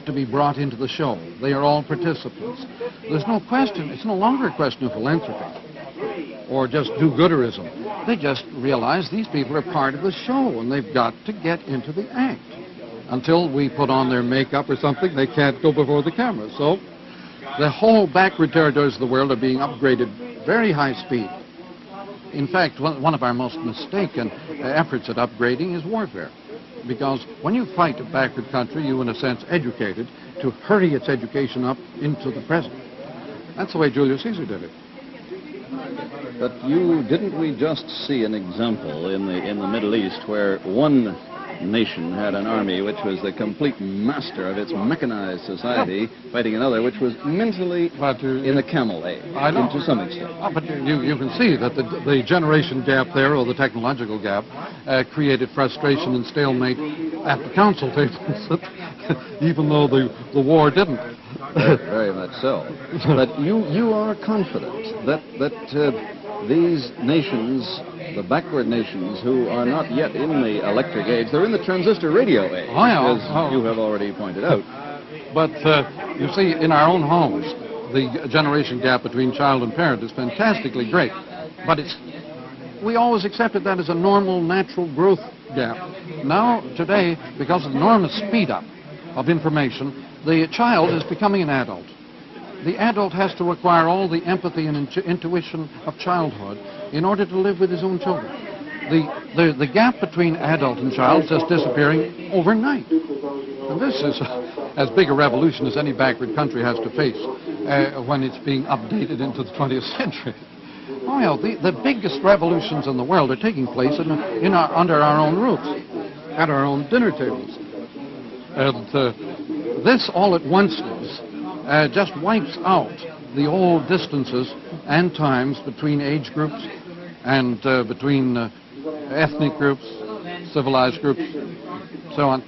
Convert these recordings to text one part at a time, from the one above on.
to be brought into the show. They are all participants. There's no question, it's no longer a question of philanthropy or just do-gooderism. They just realize these people are part of the show and they've got to get into the act. Until we put on their makeup or something, they can't go before the camera. So the whole backward territories of the world are being upgraded very high speed. In fact, one of our most mistaken efforts at upgrading is warfare. Because when you fight a backward country, you, in a sense, educate it to hurry its education up into the present. That's the way Julius Caesar did it. But didn't we just see an example in the Middle East where one nation had an army which was the complete master of its mechanized society, fighting another which was mentally in the camel age, to some extent. But you can see that the generation gap there, or the technological gap, created frustration and stalemate at the council tables, even though the war didn't. Very much so. But you are confident that these nations, the backward nations who are not yet in the electric age, they're in the transistor radio age, as you have already pointed out. But you see, in our own homes, the generation gap between child and parent is fantastically great. But we always accepted that as a normal, natural growth gap. Now, today, because of the enormous speed up of information, the child is becoming an adult. The adult has to acquire all the empathy and intuition of childhood in order to live with his own children. The gap between adult and child is just disappearing overnight. And this is as big a revolution as any backward country has to face when it's being updated into the 20th century. Oh, yeah, the biggest revolutions in the world are taking place under our own roofs, at our own dinner tables. And this all at once just wipes out the old distances and times between age groups and between ethnic groups, civilized groups, so on.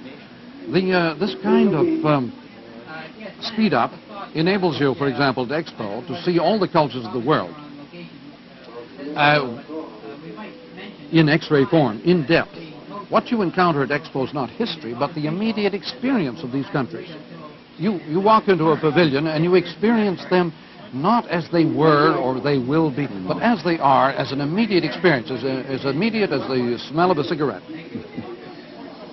This kind of speed up enables you, for example, at Expo, to see all the cultures of the world in X-ray form, in depth. What you encounter at Expo is not history, but the immediate experience of these countries. You walk into a pavilion and you experience them not as they were or they will be, but as they are, as an immediate experience, as immediate as the smell of a cigarette.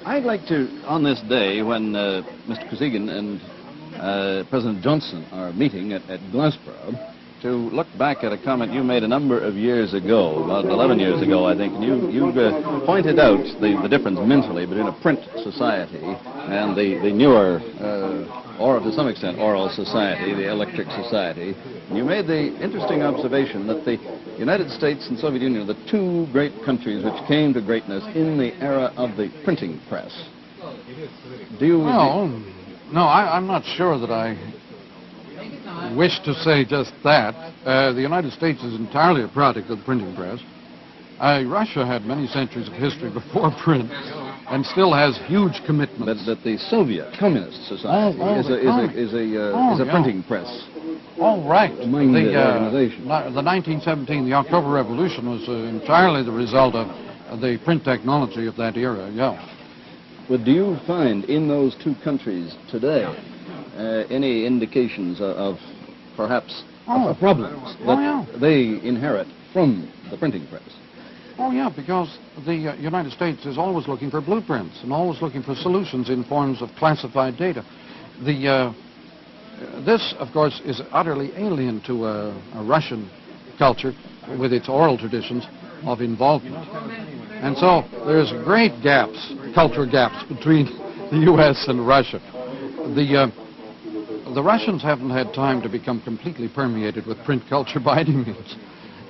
I'd like to, on this day when Mr. Kosygin and President Johnson are meeting at Glassboro, to look back at a comment you made a number of years ago, about 11 years ago, I think. You pointed out the difference mentally between a print society and the newer, or to some extent oral society, the electric society. And you made the interesting observation that the United States and Soviet Union are the two great countries which came to greatness in the era of the printing press. No, I'm not sure that I wish to say just that. The United States is entirely a product of the printing press. Russia had many centuries of history before print and still has huge commitments. But the Soviet Communist Society is a printing press. Oh, right. Minded organization. The 1917, the October Revolution, was entirely the result of the print technology of that era, yeah. But do you find in those two countries today any indications of perhaps problems that they inherit from the printing press? Oh, yeah, because the United States is always looking for blueprints and always looking for solutions in forms of classified data. This, of course, is utterly alien to a Russian culture with its oral traditions of involvement. And so there's great gaps, cultural gaps, between the U.S. and Russia. The Russians haven't had time to become completely permeated with print culture by any means.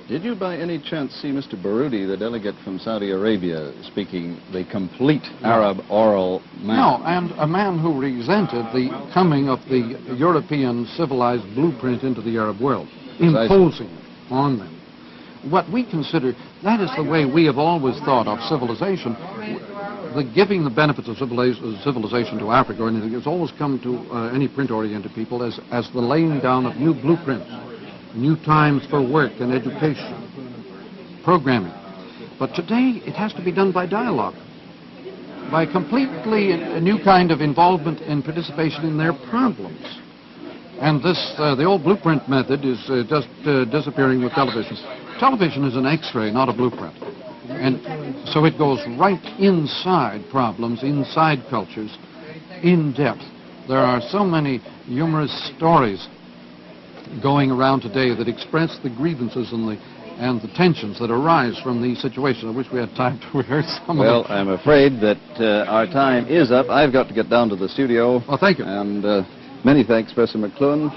Did you by any chance see Mr. Baroudi, the delegate from Saudi Arabia, speaking the complete Arab oral man? No, and a man who resented the coming of the European civilized blueprint into the Arab world, imposing on them. What we consider, that is the way we have always thought of civilization. The giving the benefits of civilization to Africa or anything has always come to any print-oriented people as the laying down of new blueprints, new times for work and education, programming. But today, it has to be done by dialogue. by completely a new kind of involvement and participation in their problems. And this, the old blueprint method is just disappearing with television. Television is an X-ray, not a blueprint. And so it goes right inside problems, inside cultures, in depth. There are so many humorous stories going around today that express the grievances and the tensions that arise from these situations. I wish we had time to rehearse some of them. Well, I'm afraid that our time is up. I've got to get down to the studio. Well, thank you. And many thanks, Professor McLuhan.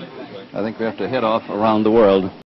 I think we have to head off around the world.